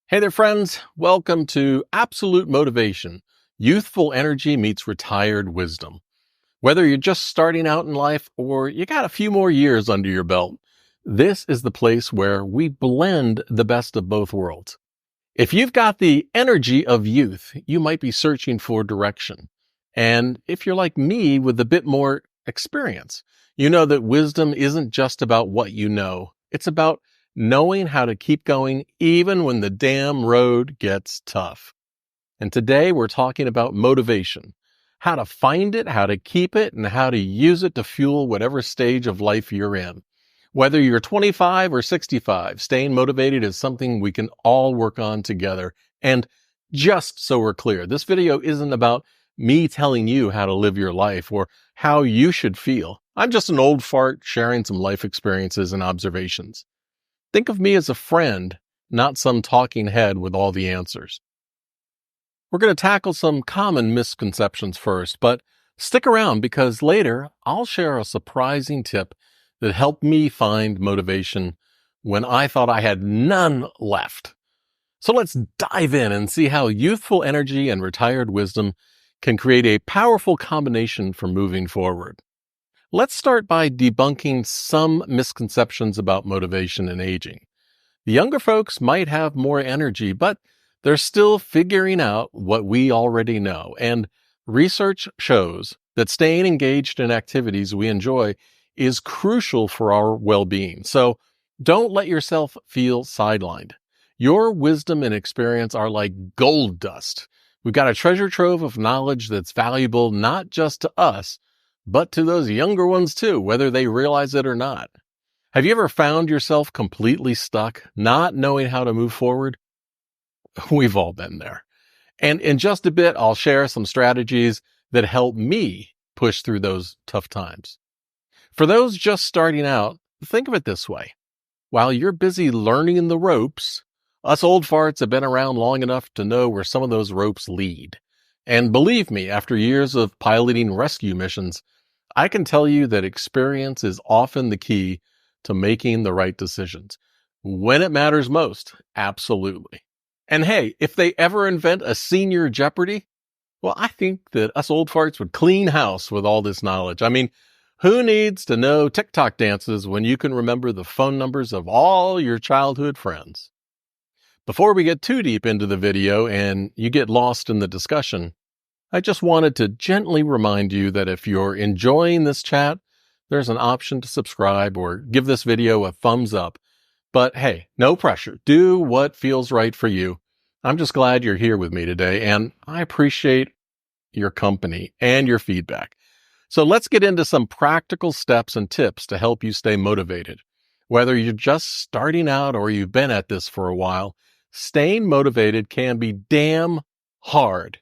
Hey there, friends. Welcome to Absolute Motivation. Youthful energy meets retired wisdom. Whether you're just starting out in life or you got a few more years under your belt, this is the place where we blend the best of both worlds. If you've got the energy of youth, you might be searching for direction. And if you're like me with a bit more experience, you know that wisdom isn't just about what you know. It's about knowing how to keep going even when the damn road gets tough. And today we're talking about motivation, how to find it, how to keep it, and how to use it to fuel whatever stage of life you're in. Whether you're 25 or 65, staying motivated is something we can all work on together. And just so we're clear, this video isn't about me telling you how to live your life or how you should feel. I'm just an old fart sharing some life experiences and observations. Think of me as a friend, not some talking head with all the answers. We're going to tackle some common misconceptions first, but stick around because later I'll share a surprising tip that helped me find motivation when I thought I had none left. So let's dive in and see how youthful energy and retired wisdom can create a powerful combination for moving forward. Let's start by debunking some misconceptions about motivation and aging. The younger folks might have more energy, but they're still figuring out what we already know. And research shows that staying engaged in activities we enjoy is crucial for our well-being. So don't let yourself feel sidelined. Your wisdom and experience are like gold dust. We've got a treasure trove of knowledge that's valuable not just to us, but to those younger ones too, whether they realize it or not. Have you ever found yourself completely stuck, not knowing how to move forward? We've all been there. And in just a bit, I'll share some strategies that help me push through those tough times. For those just starting out, think of it this way. While you're busy learning the ropes, us old farts have been around long enough to know where some of those ropes lead. And believe me, after years of piloting rescue missions, I can tell you that experience is often the key to making the right decisions. When it matters most, absolutely. And hey, if they ever invent a senior Jeopardy, well, I think that us old farts would clean house with all this knowledge. I mean, who needs to know TikTok dances when you can remember the phone numbers of all your childhood friends? Before we get too deep into the video and you get lost in the discussion, I just wanted to gently remind you that if you're enjoying this chat, there's an option to subscribe or give this video a thumbs up. But hey, no pressure. Do what feels right for you. I'm just glad you're here with me today, and I appreciate your company and your feedback. So let's get into some practical steps and tips to help you stay motivated. Whether you're just starting out or you've been at this for a while, staying motivated can be damn hard.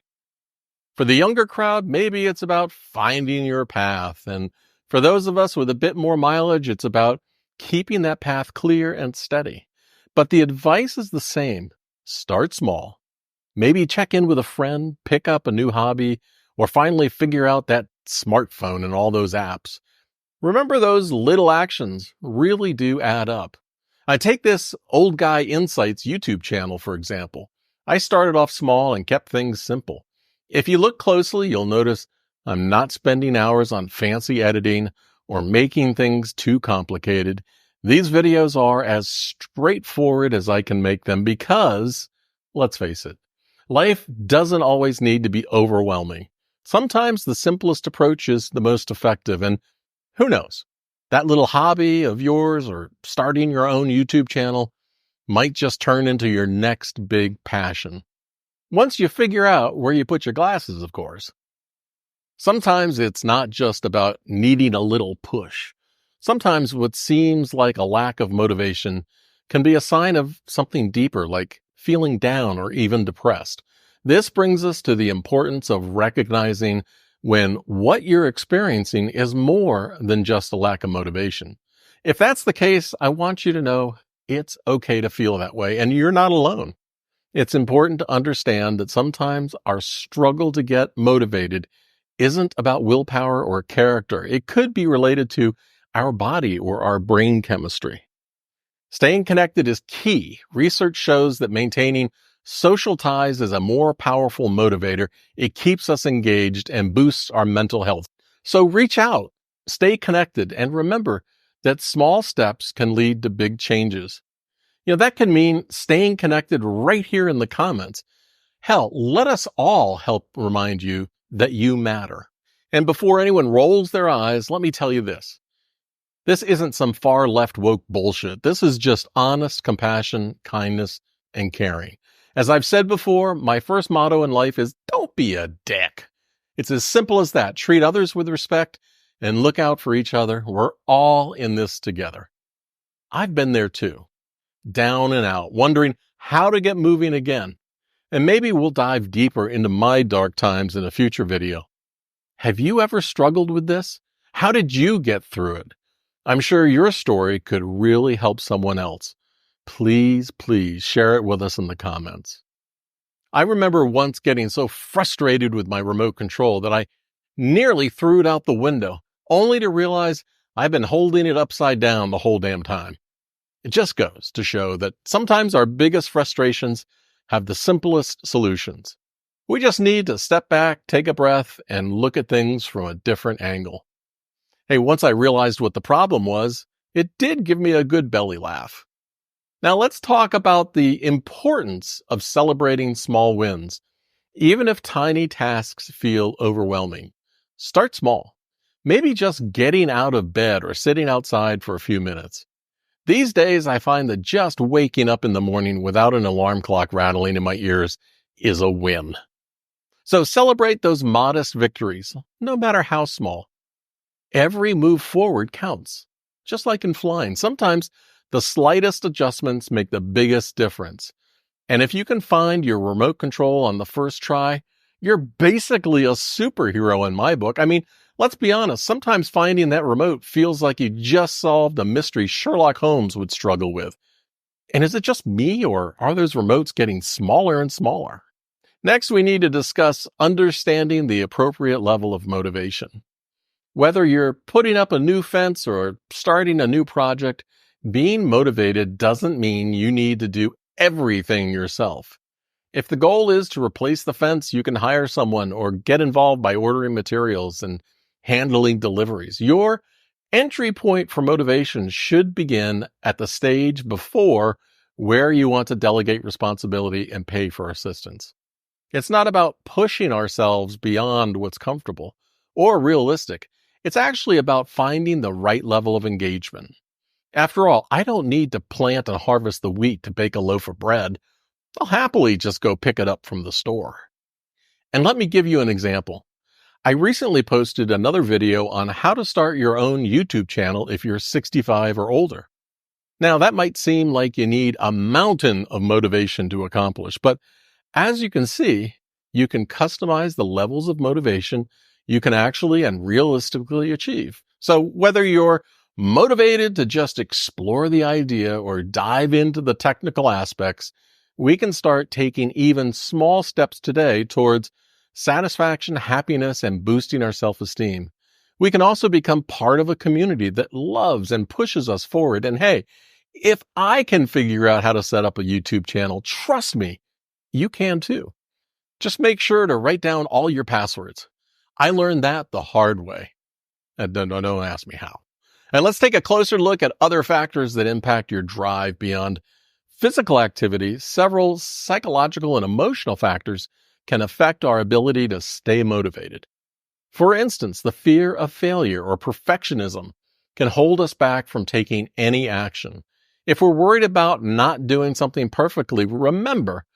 For the younger crowd, maybe it's about finding your path. And for those of us with a bit more mileage, it's about keeping that path clear and steady. But the advice is the same. Start small. Maybe check in with a friend, pick up a new hobby, or finally figure out that smartphone and all those apps. Remember, those little actions really do add up. I take this Old Guy Insights YouTube channel, for example. I started off small and kept things simple. If you look closely, you'll notice I'm not spending hours on fancy editing or making things too complicated. These videos are as straightforward as I can make them because, let's face it, life doesn't always need to be overwhelming. Sometimes the simplest approach is the most effective, and who knows, that little hobby of yours or starting your own YouTube channel might just turn into your next big passion. Once you figure out where you put your glasses, of course. Sometimes it's not just about needing a little push. Sometimes what seems like a lack of motivation can be a sign of something deeper, like feeling down or even depressed. This brings us to the importance of recognizing when what you're experiencing is more than just a lack of motivation. If that's the case, I want you to know it's okay to feel that way, and you're not alone. It's important to understand that sometimes our struggle to get motivated isn't about willpower or character. It could be related to our body or our brain chemistry. Staying connected is key. Research shows that maintaining social ties is a more powerful motivator. It keeps us engaged and boosts our mental health. So reach out, stay connected, and remember that small steps can lead to big changes. That can mean staying connected right here in the comments. Hell, let us all help remind you that you matter. And before anyone rolls their eyes, let me tell you this. This isn't some far left woke bullshit. This is just honest compassion, kindness, and caring. As I've said before, my first motto in life is don't be a dick. It's as simple as that. Treat others with respect and look out for each other. We're all in this together. I've been there too, down and out, wondering how to get moving again. And maybe we'll dive deeper into my dark times in a future video. Have you ever struggled with this? How did you get through it? I'm sure your story could really help someone else. Please share it with us in the comments. I remember once getting so frustrated with my remote control that I nearly threw it out the window, only to realize I've been holding it upside down the whole damn time. It just goes to show that sometimes our biggest frustrations have the simplest solutions. We just need to step back, take a breath, and look at things from a different angle. Hey, once I realized what the problem was, it did give me a good belly laugh. Now let's talk about the importance of celebrating small wins. Even if tiny tasks feel overwhelming, start small. Maybe just getting out of bed or sitting outside for a few minutes. These days, I find that just waking up in the morning without an alarm clock rattling in my ears is a win. So celebrate those modest victories, no matter how small. Every move forward counts. Just like in flying, sometimes the slightest adjustments make the biggest difference. And if you can find your remote control on the first try, you're basically a superhero in my book. I mean, let's be honest, sometimes finding that remote feels like you just solved a mystery Sherlock Holmes would struggle with. And is it just me, or are those remotes getting smaller and smaller? Next, we need to discuss understanding the appropriate level of motivation. Whether you're putting up a new fence or starting a new project, being motivated doesn't mean you need to do everything yourself. If the goal is to replace the fence, you can hire someone or get involved by ordering materials and handling deliveries. Your entry point for motivation should begin at the stage before where you want to delegate responsibility and pay for assistance. It's not about pushing ourselves beyond what's comfortable or realistic. It's actually about finding the right level of engagement. After all, I don't need to plant and harvest the wheat to bake a loaf of bread. I'll happily just go pick it up from the store. And let me give you an example. I recently posted another video on how to start your own YouTube channel if you're 65 or older. Now, that might seem like you need a mountain of motivation to accomplish, but as you can see, you can customize the levels of motivation you can actually and realistically achieve. So whether you're motivated to just explore the idea or dive into the technical aspects, we can start taking even small steps today towards satisfaction, happiness, and boosting our self-esteem. We can also become part of a community that loves and pushes us forward. And hey, if I can figure out how to set up a YouTube channel, trust me, you can too. Just make sure to write down all your passwords. I learned that the hard way. And don't ask me how. And let's take a closer look at other factors that impact your drive beyond physical activity. Several psychological and emotional factors can affect our ability to stay motivated. For instance, the fear of failure or perfectionism can hold us back from taking any action. If we're worried about not doing something perfectly, remember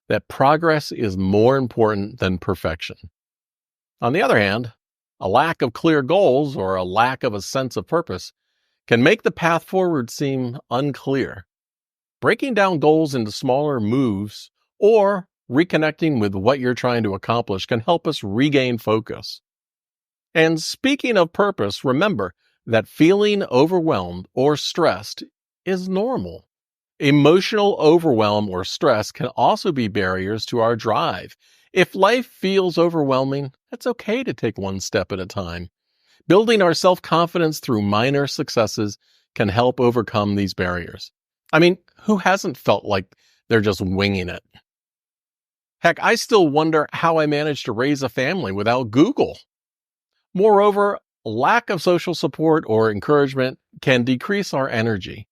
that progress is more important than perfection. On the other hand, a lack of clear goals or a lack of a sense of purpose can make the path forward seem unclear. Breaking down goals into smaller moves or reconnecting with what you're trying to accomplish can help us regain focus. And speaking of purpose, remember that feeling overwhelmed or stressed is normal. Emotional overwhelm or stress can also be barriers to our drive. If life feels overwhelming, it's okay to take one step at a time. Building our self-confidence through minor successes can help overcome these barriers. I mean, who hasn't felt like they're just winging it? Heck, I still wonder how I managed to raise a family without Google. Moreover, lack of social support or encouragement can decrease our energy.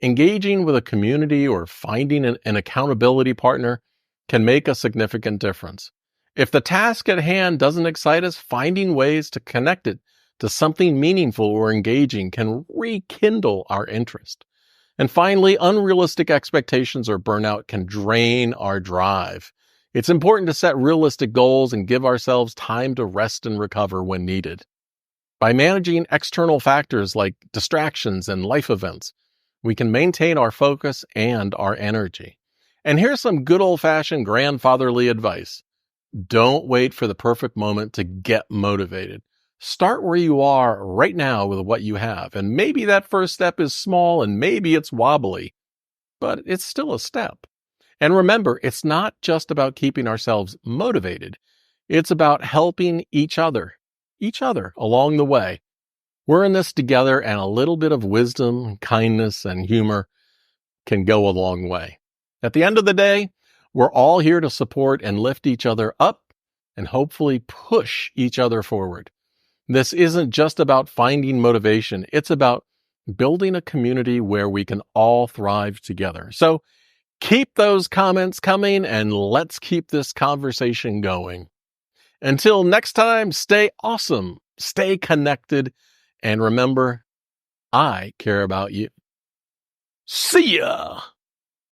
Engaging with a community or finding an accountability partner can make a significant difference. If the task at hand doesn't excite us, finding ways to connect it to something meaningful or engaging can rekindle our interest. And finally, unrealistic expectations or burnout can drain our drive. It's important to set realistic goals and give ourselves time to rest and recover when needed. By managing external factors like distractions and life events, we can maintain our focus and our energy. And here's some good old-fashioned grandfatherly advice. Don't wait for the perfect moment to get motivated. Start where you are right now with what you have. And maybe that first step is small and maybe it's wobbly, but it's still a step. And remember, it's not just about keeping ourselves motivated. It's about helping each other along the way. We're in this together, and a little bit of wisdom, kindness, and humor can go a long way. At the end of the day, we're all here to support and lift each other up and hopefully push each other forward. This isn't just about finding motivation. It's about building a community where we can all thrive together. So keep those comments coming and let's keep this conversation going. Until next time, stay awesome, stay connected, and remember, I care about you. See ya!